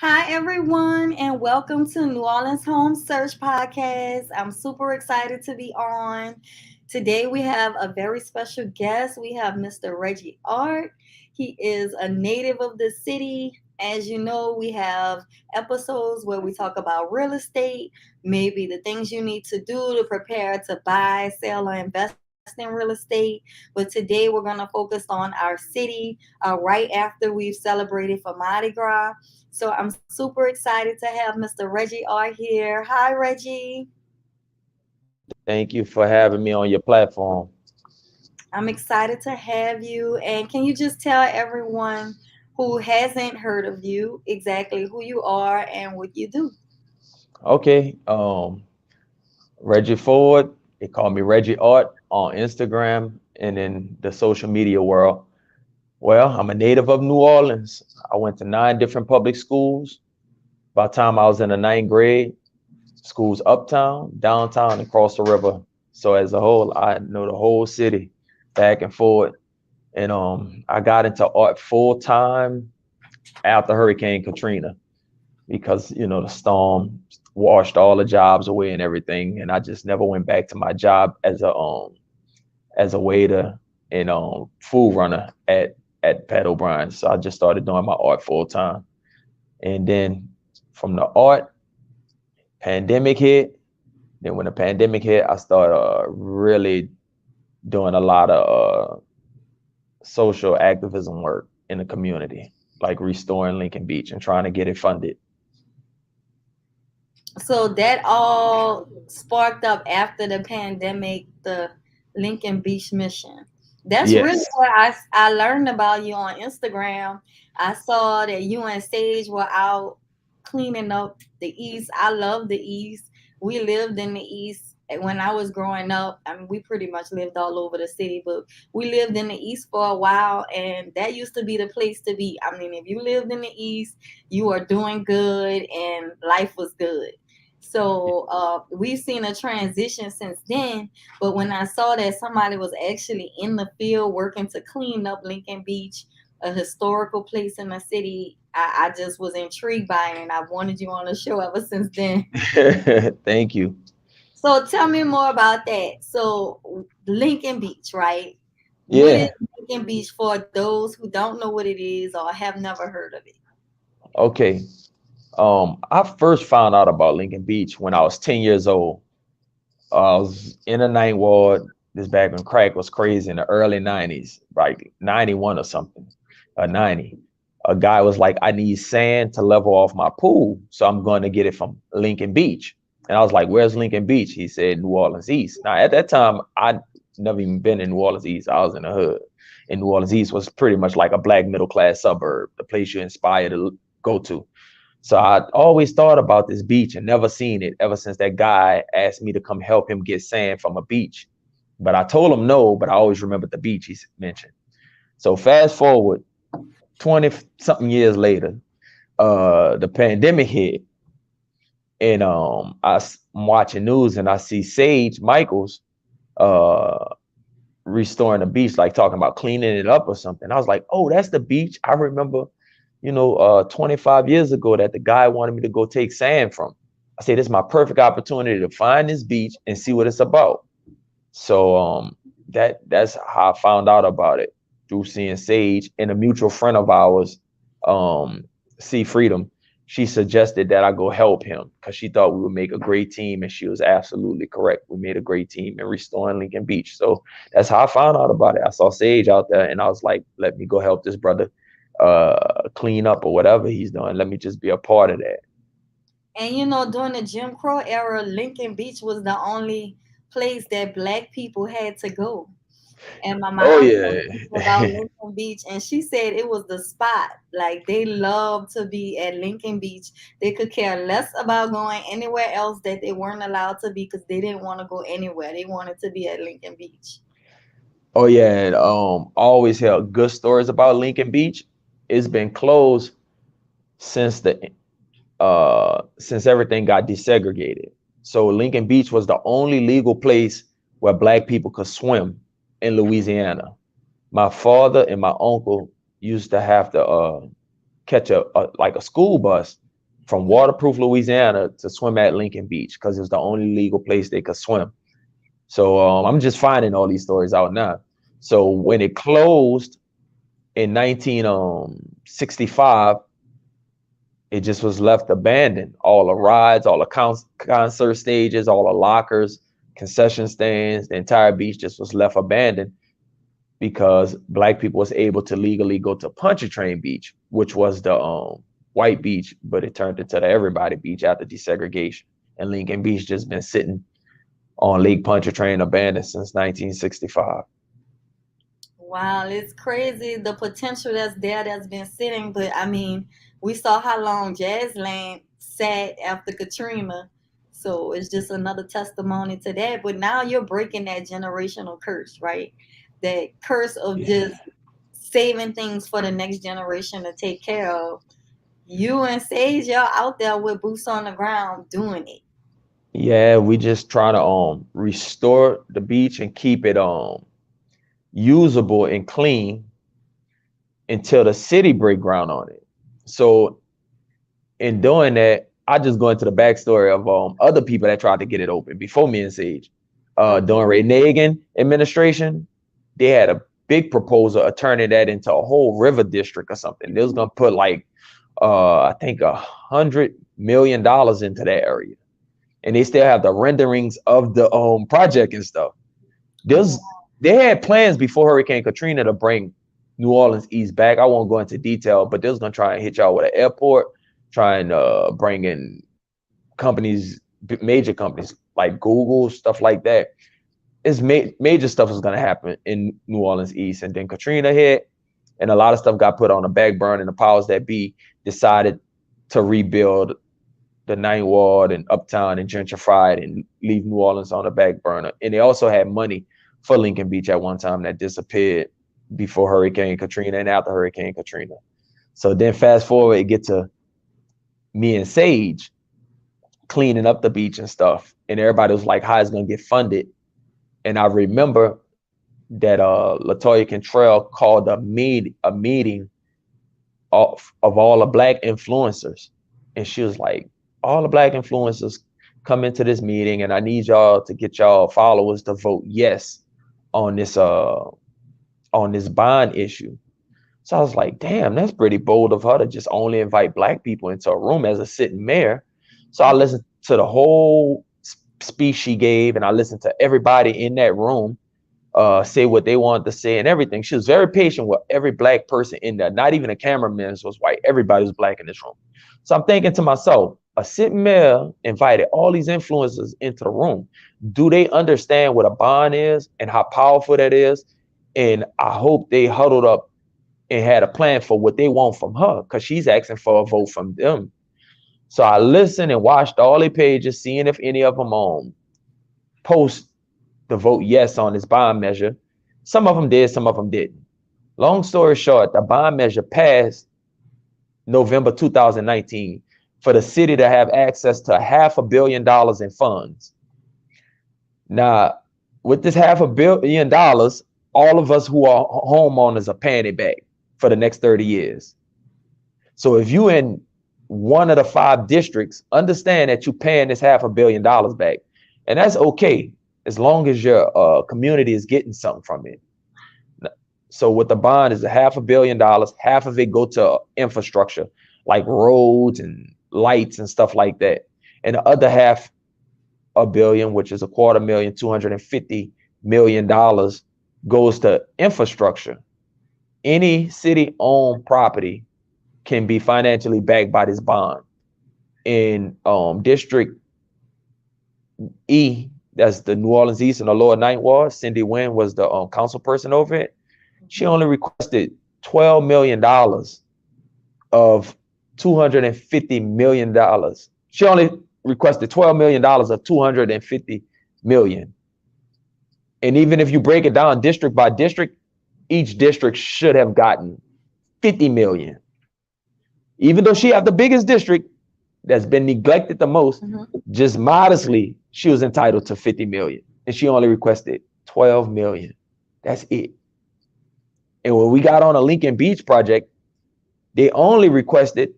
Hi, everyone, and welcome to New Orleans Home Search Podcast. I'm super excited to be on. Today, we have a very special guest. We have Mr. Reggie Art. He is a native of the city. As you know, we have episodes where we talk about real estate, maybe the things you need to do to prepare to buy, sell, or invest in real estate. But today, we're going to focus on our city right after we've celebrated for Mardi Gras. So I'm super excited to have Mr. Reggie R here. Hi, Reggie. Thank you for having me on your platform. I'm excited to have you. And can you just tell everyone who hasn't heard of you exactly who you are and what you do? Okay, Reggie Ford, they call me Reggie Art on Instagram and in the social media world. Well, I'm a native of New Orleans. I went to 9 different public schools. By the time I was in the ninth grade, schools uptown, downtown, and across the river. So as a whole, I know the whole city back and forth. And I got into art full time after Hurricane Katrina, because the storm washed all the jobs away and everything, and I just never went back to my job as a waiter and food runner at Pat O'Brien's. So I just started doing my art full time, and then from the art, pandemic hit. Then when the pandemic hit, I started really doing a lot of social activism work in the community, like restoring Lincoln Beach and trying to get it funded. So that all sparked up after the pandemic, the Lincoln Beach mission. That's really Yes. what I learned about you on Instagram. I saw that you and Sage were out cleaning up the East. I love the East. We lived in the East when I was growing up. I mean, we pretty much lived all over the city, but we lived in the East for a while, and that used to be the place to be. I mean, if you lived in the East, you are doing good, and life was good. So we've seen a transition since then. But when I saw that somebody was actually in the field working to clean up Lincoln Beach, a historical place in the city, I just was intrigued by it, and I wanted you on the show ever since then. Thank you. So tell me more about that. So Lincoln Beach, right? What is Yeah. Lincoln Beach for those who don't know what it is or have never heard of it? Okay. I first found out about Lincoln Beach when I was 10 years old. I was in the ninth ward. This back when crack was crazy in the early 90s, like 91 or something, 90. A guy was like, I need sand to level off my pool, so I'm going to get it from Lincoln Beach. And I was like, where's Lincoln Beach? He said, New Orleans East. Now, at that time, I'd never even been in New Orleans East. I was in the hood. And New Orleans East was pretty much like a black middle class suburb, the place you inspire to go to. So I always thought about this beach and never seen it ever since that guy asked me to come help him get sand from a beach. But I told him no, but I always remembered the beach he mentioned. So fast forward 20 something years later, the pandemic hit, and I'm watching news and I see Sage Michaels uh, restoring the beach, like talking about cleaning it up or something. I was like, oh, that's the beach I remember, 25 years ago that the guy wanted me to go take sand from. I said, this is my perfect opportunity to find this beach and see what it's about. So that's how I found out about it, through seeing Sage and a mutual friend of ours, um, See Freedom. She suggested that I go help him because she thought we would make a great team, and she was absolutely correct. We made a great team in restoring Lincoln Beach. So that's how I found out about it. I saw Sage out there, and I was like, "Let me go help this brother clean up or whatever he's doing. Let me just be a part of that." And during the Jim Crow era, Lincoln Beach was the only place that black people had to go. And my Oh mom told me about yeah. Lincoln Beach, and she said it was the spot. Like they love to be at Lincoln Beach. They could care less about going anywhere else that they weren't allowed to be because they didn't want to go anywhere. They wanted to be at Lincoln Beach. Oh yeah, and always heard good stories about Lincoln Beach. It's been closed since the since everything got desegregated. So Lincoln Beach was the only legal place where black people could swim in Louisiana. My father and my uncle used to have to catch a like a school bus from waterproof Louisiana to swim at Lincoln Beach because it was the only legal place they could swim. So I'm just finding all these stories out now. So when it closed in 1965, it just was left abandoned. All the rides, all the concert stages, all the lockers, concession stands, the entire beach just was left abandoned because black people was able to legally go to Pontchartrain Beach, which was the white beach, but it turned into the everybody beach after desegregation. And Lincoln Beach just been sitting on Lake Pontchartrain abandoned since 1965. Wow, it's crazy the potential that's there that's been sitting. But I mean, we saw how long Jazzland sat after Katrina. So it's just another testimony to that. But now you're breaking that generational curse, right? That curse of Yeah. just saving things for the next generation to take care of. You and Sage, y'all out there with boots on the ground doing it. Yeah, we just trying to restore the beach and keep it usable and clean until the city break ground on it. So in doing that, I just go into the backstory of other people that tried to get it open before me and Sage. Okay. During Ray Nagin administration, they had a big proposal of turning that into a whole river district or something. They was gonna put like I think $100 million into that area, and they still have the renderings of the project and stuff. There's they had plans before Hurricane Katrina to bring New Orleans East back. I won't go into detail, but they was gonna try and hit y'all with an airport, try and bring in companies, major companies like Google, stuff like that. It's major stuff is gonna happen in New Orleans East, and then Katrina hit, and a lot of stuff got put on the back burner, and the powers that be decided to rebuild the Ninth Ward and Uptown and gentrify it and leave New Orleans on the back burner. And they also had money for Lincoln Beach at one time that disappeared before Hurricane Katrina and after Hurricane Katrina. So then fast forward, it get to me and Sage cleaning up the beach and stuff. And everybody was like, how is it gonna get funded? And I remember that Latoya Cantrell called a meeting of all the black influencers. And she was like, all the black influencers come into this meeting and I need y'all to get y'all followers to vote yes on this bond issue. So I was like, damn, that's pretty bold of her to just only invite black people into a room as a sitting mayor. So I listened to the whole speech she gave, and I listened to everybody in that room say what they wanted to say and everything. She was very patient with every black person in there. Not even the cameraman was white. Everybody was black in this room. So I'm thinking to myself, a sitting mayor invited all these influencers into the room. Do they understand what a bond is and how powerful that is? And I hope they huddled up and had a plan for what they want from her, because she's asking for a vote from them. So I listened and watched all the pages, seeing if any of them post the vote yes on this bond measure. Some of them did, some of them didn't. Long story short, the bond measure passed November 2019 for the city to have access to $500 million in funds. Now, with this $500 million, all of us who are homeowners are paying it back for the next 30 years. So if you in one of the 5 districts, understand that you're paying this $500 million back. And that's okay, as long as your community is getting something from it. So with the bond is $500 million, half of it go to infrastructure, like roads and lights and stuff like that. And the other $500 million, which is $250 million, goes to infrastructure. Any city-owned property can be financially backed by this bond. In District E, that's the New Orleans East and the Lower Ninth Ward, Cindy Wynn was the council person over it. She only requested $12 million of $250 million. She only requested $12 million of $250 million. And even if you break it down district by district, each district should have gotten 50 million. Even though she had the biggest district that's been neglected the most, just modestly, she was entitled to 50 million. And she only requested 12 million. That's it. And when we got on a Lincoln Beach project, they only requested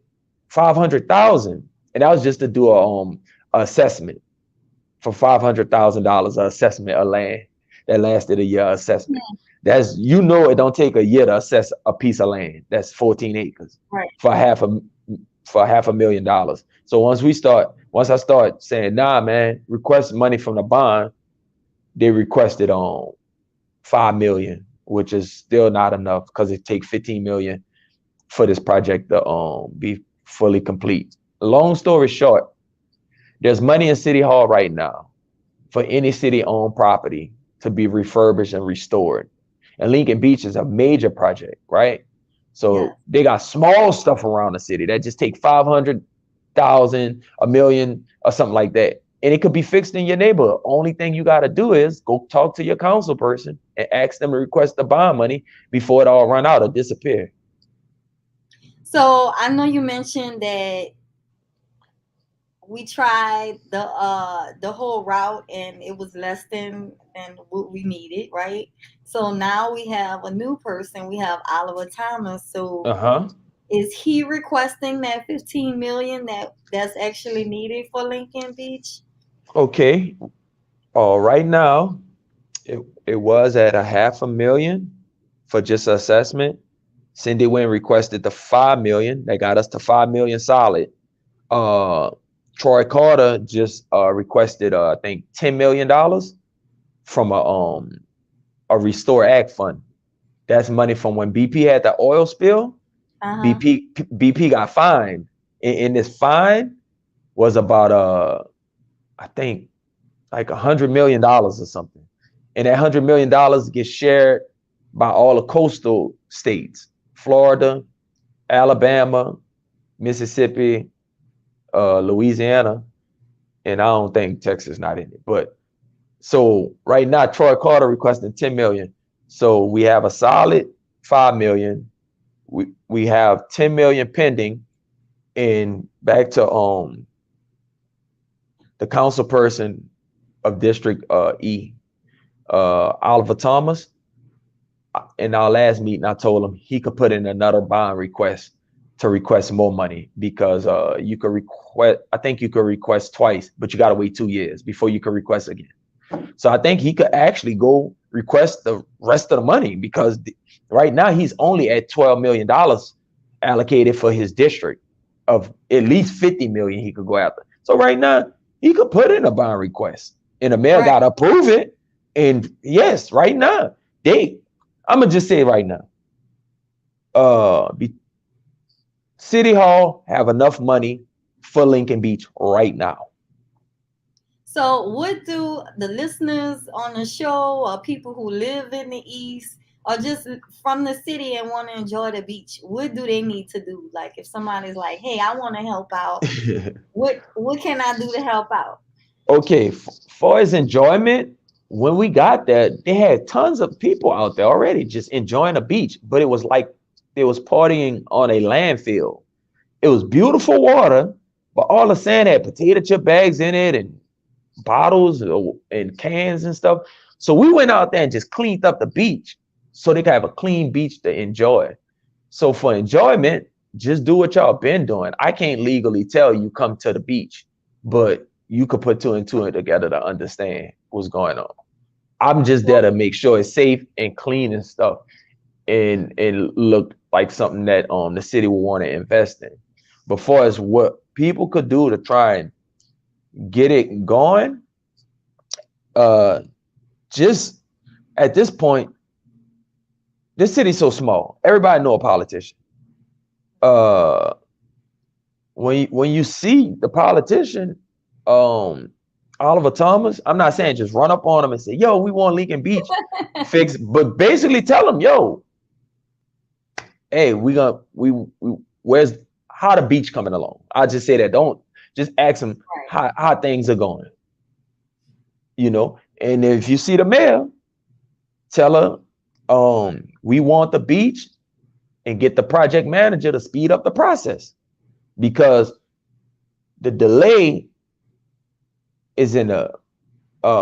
500,000. and that was just to do a assessment for $500,000, assessment of land that lasted a year assessment. That's, it don't take a year to assess a piece of land that's 14 acres Right. for $500,000. So once I start saying, nah, man, request money from the bond, they requested 5 million, which is still not enough because it takes 15 million for this project to be fully complete. Long story short, there's money in City Hall right now for any city-owned property to be refurbished and restored. And Lincoln Beach is a major project, right? Yes. So they got small stuff around the city that just take 500,000, a million, or something like that. And it could be fixed in your neighborhood. Only thing you got to do is go talk to your council person and ask them to request the bond money before it all run out or disappear. So I know you mentioned that we tried the whole route and it was less than what we needed, right? So now we have a new person. We have Oliver Thomas. So Uh-huh. is he requesting that 15 million that's actually needed for Lincoln Beach? Okay. Right now, it was at a 500,000 for just assessment. Cindy Wynn requested the 5 million. That got us to 5 million solid. Uh, Troy Carter just requested I think $10 million from a Restore Act fund. That's money from when BP had the oil spill. Uh-huh. BP got fined. In this fine was about I think like $100 million or something. And that $100 million gets shared by all the coastal states: Florida, Alabama, Mississippi, Louisiana, and I don't think Texas not in it. But so right now, Troy Carter requesting 10 million. So we have a solid 5 million. We have 10 million pending. And back to the council person of District E, Oliver Thomas. In our last meeting, I told him he could put in another bond request to request more money because you could request, I think you could request twice, but you got to wait 2 years before you can request again. So I think he could actually go request the rest of the money because right now he's only at $12 million allocated for his district of at least 50 million he could go after. So right now he could put in a bond request and the mayor got to approve it. And yes, right now I'm gonna just say it right now. City Hall have enough money for Lincoln Beach right now. So what do the listeners on the show or people who live in the East or just from the city and want to enjoy the beach, what do they need to do? Like if somebody's like, hey, I want to help out, what can I do to help out? Okay, for his enjoyment, when we got there, they had tons of people out there already just enjoying the beach, but it was like they was partying on a landfill. It was beautiful water, but all the sand had potato chip bags in it and bottles and cans and stuff. So we went out there and just cleaned up the beach so they could have a clean beach to enjoy. So for enjoyment, just do what y'all been doing. I can't legally tell you come to the beach, but you could put two and two together to understand what's going on. I'm just there to make sure it's safe and clean and stuff and look like something that the city will want to invest in. But far as what people could do to try and get it going, just at this point, this city's so small. Everybody know a politician. When you see the politician, Oliver Thomas, I'm not saying just run up on him and say, yo, we want Lincoln Beach fixed, but basically tell him, yo, hey, where's how the beach coming along? I just say that. Don't just ask him how things are going. And if you see the mayor, tell her, we want the beach and get the project manager to speed up the process because the delay is in the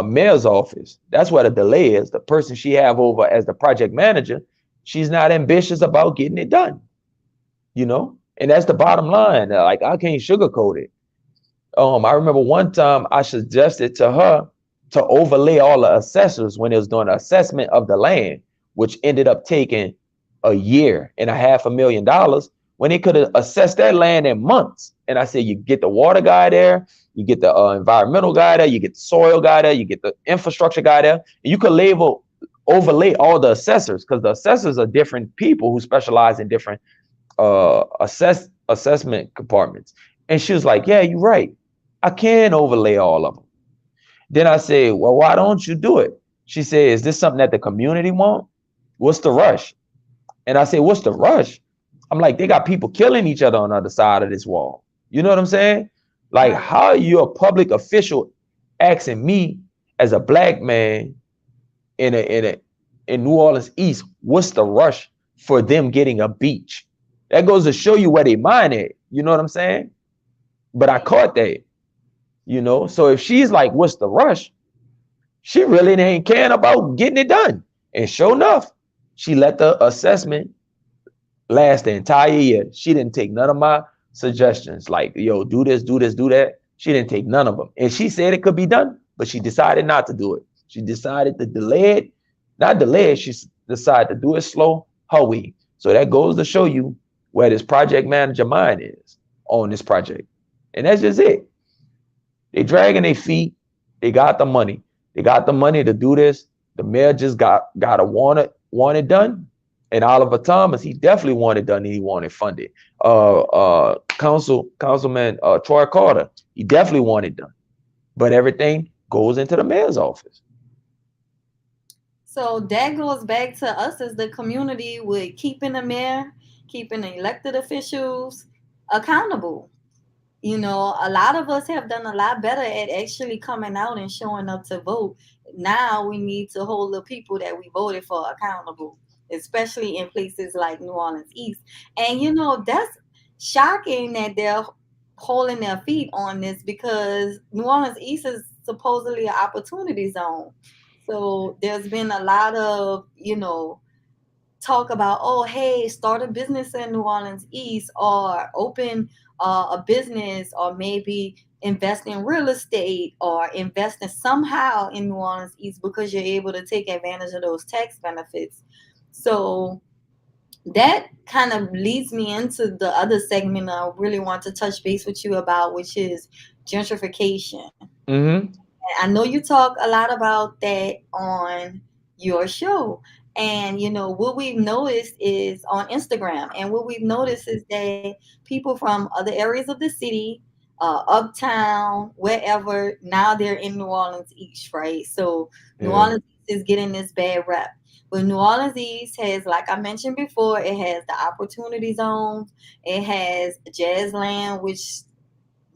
mayor's office. That's where the delay is. The person she have over as the project manager, she's not ambitious about getting it done, and that's the bottom line. Like, I can't sugarcoat it. I remember one time I suggested to her to overlay all the assessors when it was doing the assessment of the land, which ended up taking a year and a half $1 million when they could have assessed that land in months. And I said, you get the water guy there, you get the environmental guy there, you get the soil guy there, you get the infrastructure guy there, and you could overlay all the assessors because the assessors are different people who specialize in different assessment compartments. And she was like, yeah, you're right. I can overlay all of them. Then I said, well, why don't you do it? She said, is this something that the community want? What's the rush? And I said, what's the rush? I'm like, they got people killing each other on the other side of this wall. You know what I'm saying? Like, Right. how are you a public official asking me as a black man in New Orleans East, what's the rush for them getting a beach? That goes to show you where they mind at. You know what I'm saying? But I caught that, So if she's like, what's the rush? She really ain't caring about getting it done. And sure enough, she let the assessment last the entire year. She didn't take none of my suggestions, like, yo, do this, do this, do that. She didn't take none of them. And she said it could be done, but she decided not to do it. She decided to delay it, not delay it. She decided to do it slow, her way. So that goes to show you where this project manager mind is on this project. And that's just it. They dragging their feet. They got the money. They got the money to do this. The mayor just got to want it done. And Oliver Thomas, he definitely wanted done and he wanted funded. Councilman Troy Carter, he definitely wanted done. But everything goes into the mayor's office. So that goes back to us as the community with keeping the mayor, keeping the elected officials accountable. A lot of us have done a lot better at actually coming out and showing up to vote. Now we need to hold the people that we voted for accountable, especially in places like New Orleans East. And that's shocking that they're holding their feet on this because New Orleans East is supposedly an opportunity zone. So there's been a lot of, talk about, oh, hey, start a business in New Orleans East or open a business or maybe invest in real estate or invest in somehow in New Orleans East because you're able to take advantage of those tax benefits. So that kind of leads me into the other segment I really want to touch base with you about, which is gentrification. Mm-hmm. I know you talk a lot about that on your show. And what we've noticed is on Instagram, and what we've noticed is that people from other areas of the city, uptown, wherever, now they're in New Orleans East, right? So New Yeah. Orleans East is getting this bad rep. But New Orleans East has, like I mentioned before, it has the opportunity zones, it has Jazzland, which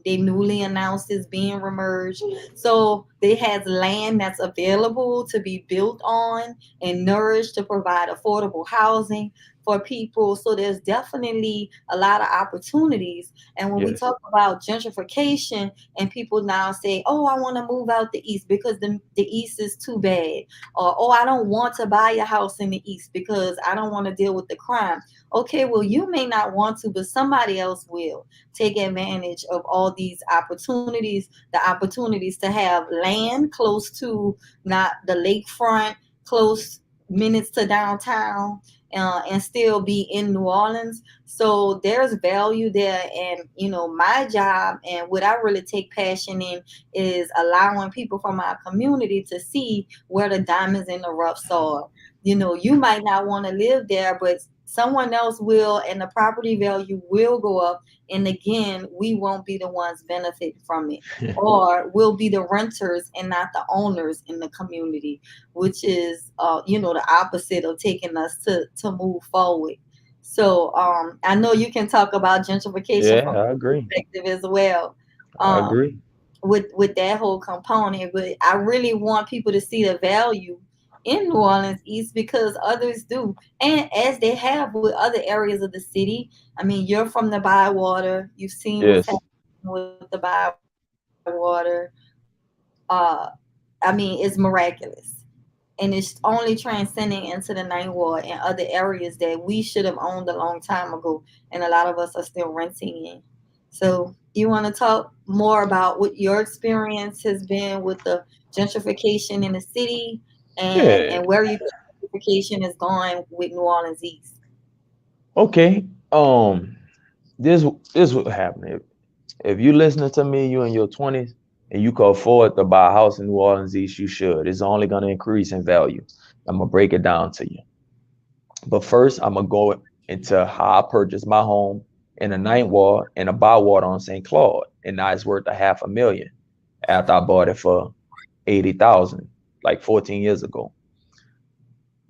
they newly announced is being remerged. So they has land that's available to be built on and nourished to provide affordable housing for people. So there's definitely a lot of opportunities. And when we Yes. talk about gentrification and people now say, oh, I want to move out the East because the East is too bad. Or, oh, I don't want to buy a house in the East because I don't want to deal with the crime. Okay, well, you may not want to, but somebody else will take advantage of all these opportunities, the opportunities to have land close to not the lakefront, close minutes to downtown, and still be in New Orleans. So there's value there. And, my job and what I really take passion in is allowing people from our community to see where the diamonds in the roughs are. You might not want to live there, but someone else will, and the property value will go up. And again, we won't be the ones benefit from it, or we'll be the renters and not the owners in the community, which is the opposite of taking us to move forward. So I know you can talk about gentrification Yeah, from I your agree. perspective as well. I um, agree. with that whole component. But I really want people to see the value in New Orleans East because others do, and as they have with other areas of the city. I mean, you're from the Bywater. You've seen what's Yes. happening with the Bywater. I mean, it's miraculous. And it's only transcending into the Ninth Ward and other areas that we should have owned a long time ago, and a lot of us are still renting in. So You want to talk more about what your experience has been with the gentrification in the city, Yeah. and where you think gentrification is going with New Orleans East? Okay. This this what happened. If you listening to me, you in your 20s, and you can afford to buy a house in New Orleans East, you should. It's only gonna increase in value. I'm gonna break it down to you. But first, I'm gonna go into how I purchased my home in the Ninth Ward in a Bywater on St. Claude, and now it's worth a half a million after I bought it for 80,000, like 14 years ago.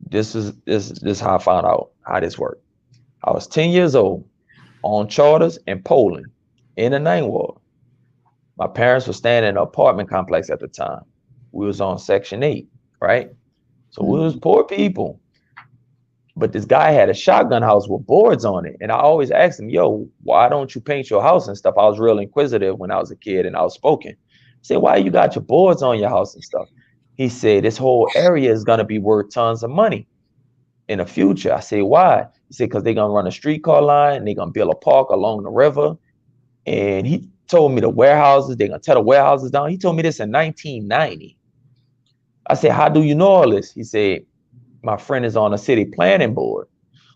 This is how I found out how this worked. I was 10 years old on charters in Poland in the Ninth Ward. My parents were staying in an apartment complex at the time. We was on Section 8, right? So we was Mhm. poor people. But this guy had a shotgun house with boards on it. And I always asked him, yo, why don't you paint your house and stuff? I was real inquisitive when I was a kid and outspoken. I said, why you got your boards on your house and stuff? He said, this whole area is going to be worth tons of money in the future. I said, why? He said, because they're going to run a streetcar line and they're going to build a park along the river. And he told me the warehouses, they're going to tear the warehouses down. He told me this in 1990. I said, how do you know all this? He said, my friend is on a city planning board.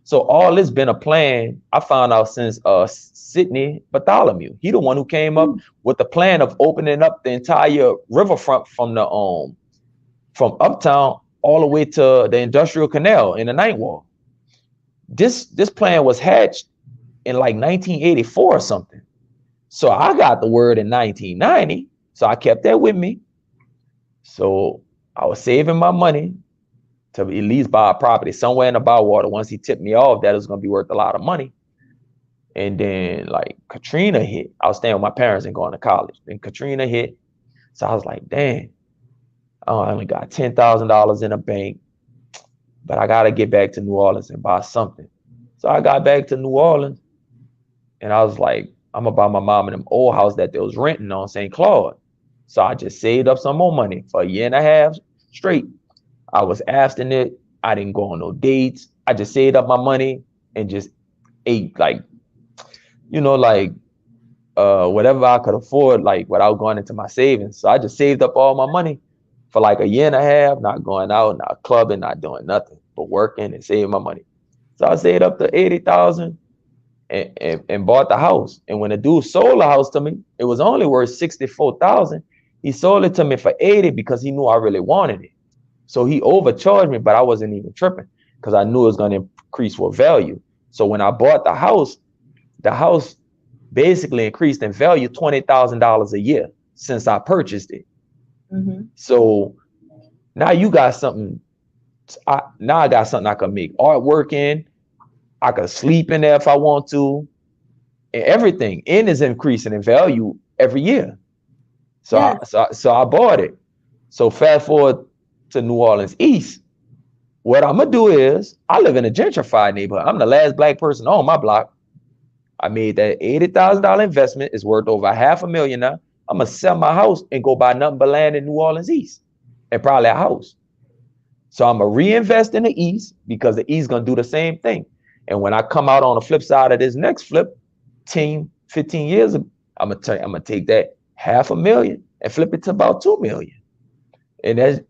So all this been a plan. I found out since Sidney Bartholomew. He the one who came up with the plan of opening up the entire riverfront from uptown all the way to the industrial canal in the Ninth Wall. This plan was hatched in like 1984 or something. So I got the word in 1990. So I kept that with me. So I was saving my money to at least buy a property somewhere in the Bywater. Once he tipped me off that it was going to be worth a lot of money. And then like Katrina hit. I was staying with my parents and going to college. Then Katrina hit. So I was like, dang, oh, I only got $10,000 in the bank, but I got to get back to New Orleans and buy something. So I got back to New Orleans and I was like, I'm going to buy my mom and them old house that they was renting on St. Claude. So I just saved up some more money for a year and a half straight. I was abstinent. I didn't go on no dates. I just saved up my money and just ate like, like whatever I could afford, like without going into my savings. So I just saved up all my money for like a year and a half, not going out, not clubbing, not doing nothing, but working and saving my money. So I saved up to 80,000 and bought the house. And when the dude sold the house to me, it was only worth 64,000. He sold it to me for 80 because he knew I really wanted it. So he overcharged me, but I wasn't even tripping because I knew it was going to increase with value. So when I bought the house basically increased in value $20,000 a year since I purchased it. Mhm. So now you got something. Now I got something I can make artwork in. I can sleep in there if I want to, and everything. And is increasing in value every year. So Yes. I bought it. So fast forward to New Orleans East. What I'm gonna do is I live in a gentrified neighborhood. I'm the last black person on my block. I made that $80,000 investment. It's worth over half a million now. I'm gonna sell my house and go buy nothing but land in New Orleans East and probably a house. So I'm gonna reinvest in the East because the East gonna do the same thing. And when I come out on the flip side of this next flip, 10, 15 years, I'm gonna take that half a million and flip it to about 2 million. And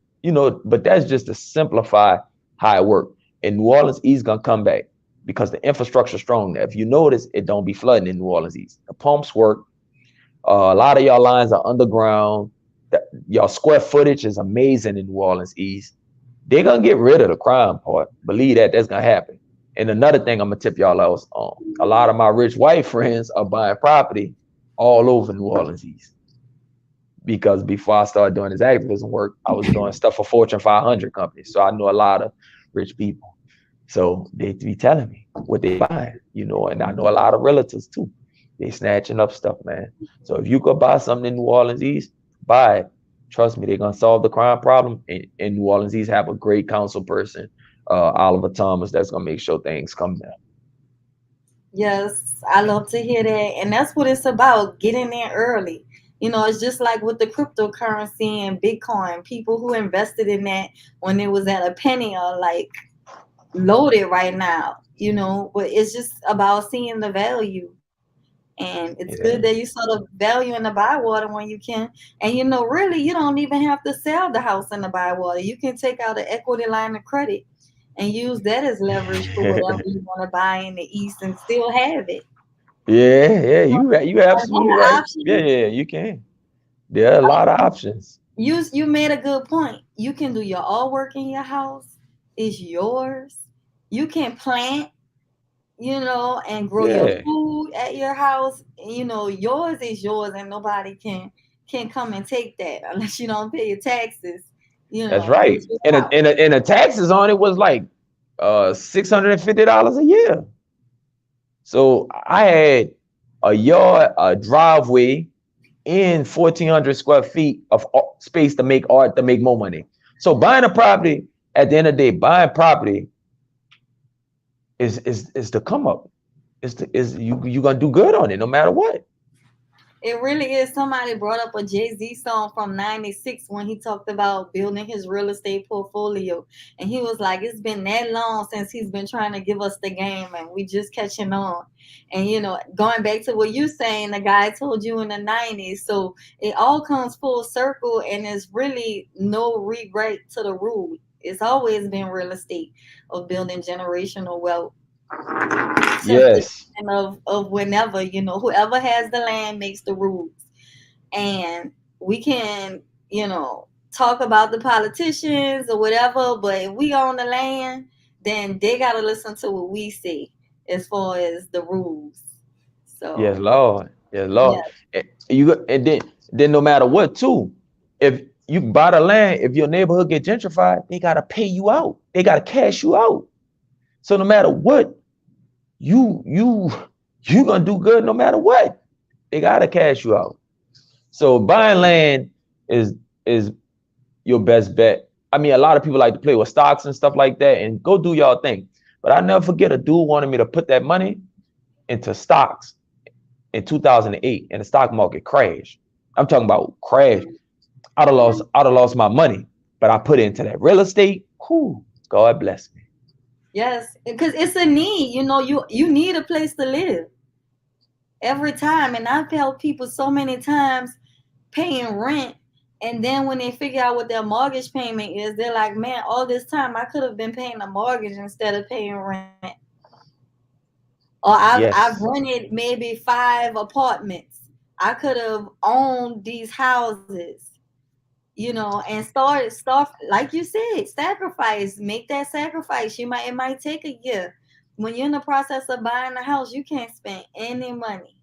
but that's just to simplify how it works. And New Orleans East gonna come back because the infrastructure strong there. If you notice, it don't be flooding in New Orleans East. The pumps work. A lot of y'all lines are underground. Y'all square footage is amazing in New Orleans East. They're gonna get rid of the crime part. Believe that's gonna happen. And another thing I'm gonna tip y'all else on. A lot of my rich white friends are buying property all over New Orleans East. Because before I started doing this activism work, I was doing stuff for Fortune 500 companies. So I know a lot of rich people. So they be telling me what they buying, and I know a lot of relatives too. They snatching up stuff, man. So if you could buy something in New Orleans East, buy it. Trust me, they're gonna solve the crime problem. In New Orleans East, have a great council person, Oliver Thomas, that's gonna make sure things come down. Yes, I love to hear that. And that's what it's about, getting in early. It's just like with the cryptocurrency and Bitcoin. People who invested in that when it was at a penny are like loaded right now, but it's just about seeing the value. And it's good Yeah. that you sort of value in the buy water when you can. And really, you don't even have to sell the house in the buy water. You can take out an equity line of credit and use that as leverage for whatever you want to buy in the East and still have it. Yeah, yeah, So, you a lot absolutely of right. Yeah, options. yeah, you can. There are a lot of options. You made a good point. You can do your all work in your house. It's yours. You can plant, and grow your Yeah, food at your house. Yours is yours, and nobody can come and take that unless you don't pay your taxes. that's It's right. your And house. the taxes on it was like $650 a year. So I had a yard, a driveway, and 1,400 square feet of space to make art, to make more money. So buying a property, at the end of the day, buying property is the come up. Is you gonna do good on it no matter what. It really is. Somebody brought up a Jay-Z song from '96 when he talked about building his real estate portfolio. And he was like, it's been that long since he's been trying to give us the game and we just catching on. And, going back to what you're saying, the guy told you in the '90s. So it all comes full circle and there's really no regret to the rule. It's always been real estate of building generational wealth since the Yes, beginning of whenever, whoever has the land makes the rules. And we can, talk about the politicians or whatever, but if we own the land, then they got to listen to what we say as far as the rules. yes, So, Lord, yes, yeah, Lord. And then no matter what too, if you buy the land, if your neighborhood get gentrified, they gotta pay you out. They gotta cash you out. So no matter what, you you you gonna do good no matter what. They gotta cash you out. So buying land is is your best bet. I mean, a lot of people like to play with stocks and stuff like that, and go do y'all thing. But I never forget a dude wanted me to put that money into stocks in 2008, and the stock market crashed. I'm talking about crash. I'd have lost my money, but I put it into that real estate. Whew, God bless me. yes, because it's a need. You need a place to live every time, and I've helped people so many times paying rent, and then when they figure out what their mortgage payment is, they're like, man, all this time I could have been paying a mortgage instead of paying rent. Or I've Yes. rented maybe 5 apartments. I could have owned these houses, and start like you said, sacrifice, make that sacrifice. It might take a year. When you're in the process of buying a house, you can't spend any money.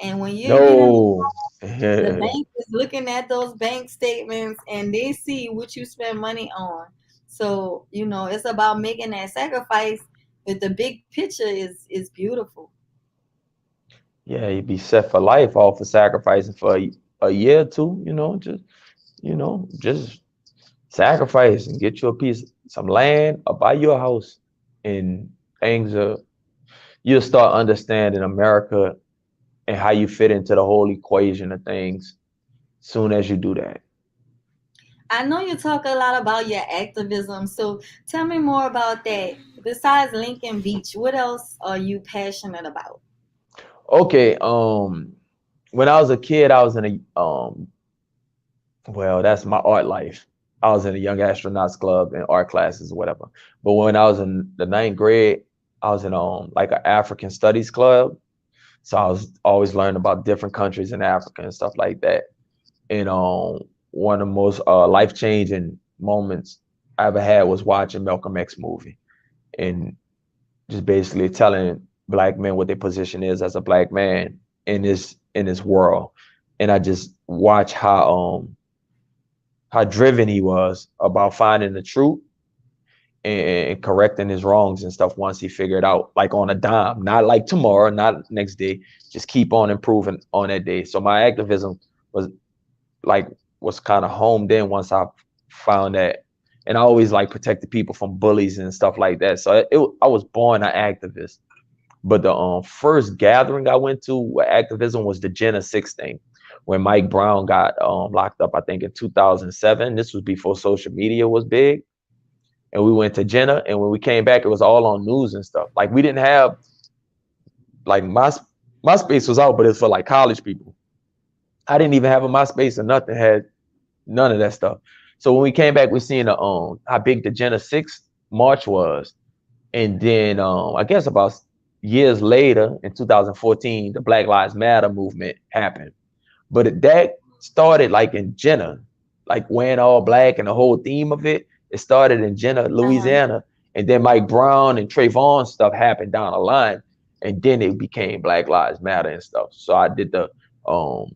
And when you get in, No. the bank is looking at those bank statements and they see what you spend money on. So, it's about making that sacrifice, but the big picture is beautiful. Yeah, you'd be set for life off of sacrificing for a year or two. Just sacrifice and get you a piece, some land, or buy you a house, and things are. You'll start understanding America and how you fit into the whole equation of things soon as you do that. I know you talk a lot about your activism, so tell me more about that. Besides Lincoln Beach, what else are you passionate about? Okay, when I was a kid, I was in a well, that's my art life. I was in a young astronauts club and art classes or whatever. But when I was in the ninth grade, I was in like an African studies club. So I was always learning about different countries in Africa and stuff like that. And one of the most life changing moments I ever had was watching Malcolm X movie and just basically telling black men what their position is as a black man in this world. And I just watch how driven he was about finding the truth and correcting his wrongs and stuff once he figured out, like on a dime, not like tomorrow, not next day, just keep on improving on that day. So my activism was like was kind of homed in once I found that, and I always like protected people from bullies and stuff like that. So I was born an activist. But the first gathering I went to with activism was the Gen 6 thing, when Mike Brown got locked up, I think in 2007. This was before social media was big. And we went to Jenna, and when we came back, it was all on news and stuff. Like we didn't have like MySpace was out, but it's for like college people. I didn't even have a MySpace or nothing. Had none of that stuff. So when we came back, we seen how big the Jenna 6 March was. And then I guess about years later in 2014, the Black Lives Matter movement happened. But that started like in Jenna, like wearing all black and the whole theme of it. It started in Jenna, Uh-huh. Louisiana. And then Mike Brown and Trayvon stuff happened down the line. And then it became Black Lives Matter and stuff. So I did the um,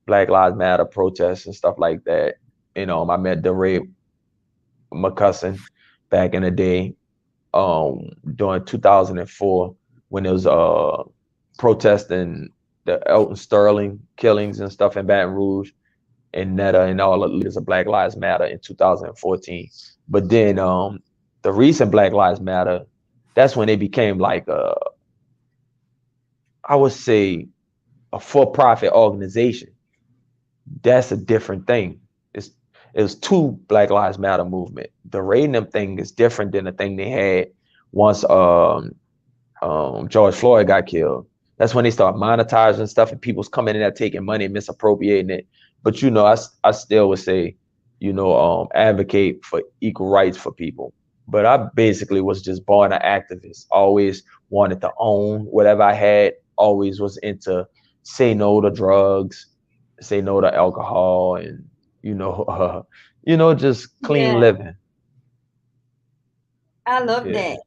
Black Lives Matter protests and stuff like that. I met DeRay McCusson back in the day, during 2004 when it was protesting the Elton Sterling killings and stuff in Baton Rouge, and Netta and all the leaders of Black Lives Matter in 2014. But then the recent Black Lives Matter, that's when it became like I would say a for-profit organization. That's a different thing. It's two Black Lives Matter movement. The rating them thing is different than the thing they had once George Floyd got killed. That's when they start monetizing stuff and people's coming in there taking money and misappropriating it. But I still would say, advocate for equal rights for people. But I basically was just born an activist. Always wanted to own whatever I had. Always was into say no to drugs, say no to alcohol, and you know, just clean Yeah, living. I love Yeah, that.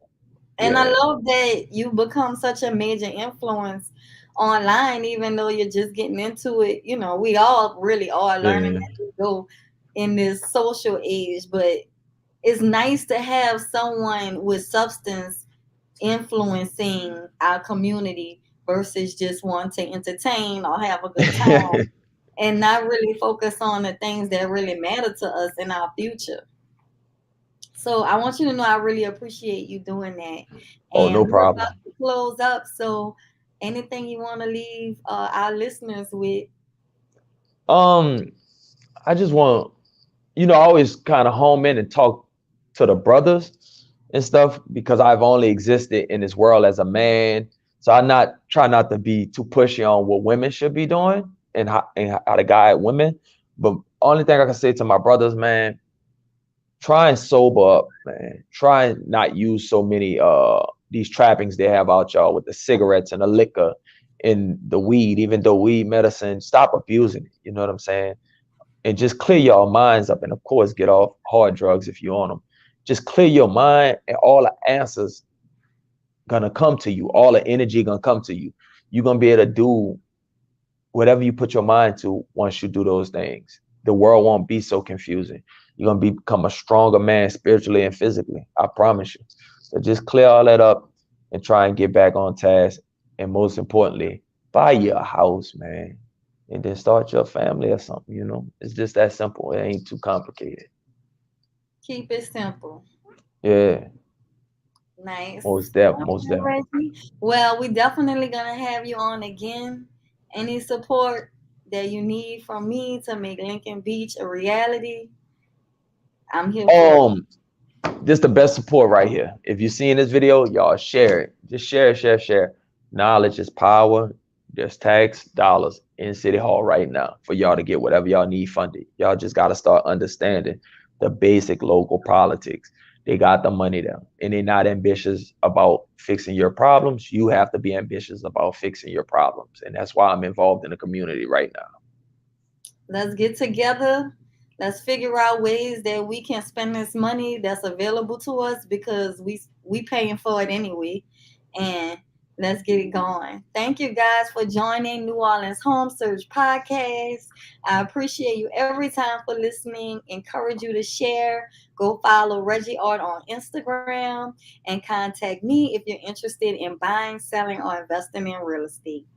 And I yeah, love that you become such a major influence online, even though you're just getting into it. You know, we all really are learning yeah. as we go in this social age, but it's nice to have someone with substance influencing our community versus just want to entertain or have a good time and not really focus on the things that really matter to us in our future. So I want you to know I really appreciate you doing that. Oh, no And we're about problem. to close up. So anything you want to leave our listeners with? Um, I just want, I always kind of home in and talk to the brothers and stuff because I've only existed in this world as a man. So I not try not to be too pushy on what women should be doing and how to guide women. But only thing I can say to my brothers, man, try and sober up, man. Try and not use so many these trappings they have out y'all with the cigarettes and the liquor and the weed, even though weed medicine, stop abusing it. You know what I'm saying? And just clear your minds up. And of course, get off hard drugs if you on them. Just clear your mind, and all the answers gonna come to you. All the energy gonna come to you. You're gonna be able to do whatever you put your mind to once you do those things. The world won't be so confusing. You're gonna become a stronger man spiritually and physically. I promise you. So just clear all that up and try and get back on task. And most importantly, buy you a house, man. And then start your family or something. It's just that simple. It ain't too complicated. Keep it simple. Yeah, Nice. most def, most Okay, def. Reggie. Well, we definitely gonna have you on again. Any support that you need from me to make Lincoln Beach a reality, I'm here for it. Um, this the best support right here. If you're seeing this video, y'all share it. Just share, share, share. Knowledge is power. There's tax dollars in City Hall right now for y'all to get whatever y'all need funded. Y'all just got to start understanding the basic local politics. They got the money there, and they're not ambitious about fixing your problems. You have to be ambitious about fixing your problems, and that's why I'm involved in the community right now. Let's get together. Let's figure out ways that we can spend this money that's available to us because we paying for it anyway. And let's get it going. Thank you guys for joining New Orleans Home Search Podcast. I appreciate you every time for listening. Encourage you to share. Go follow Reggie Art on Instagram and contact me if you're interested in buying, selling, or investing in real estate.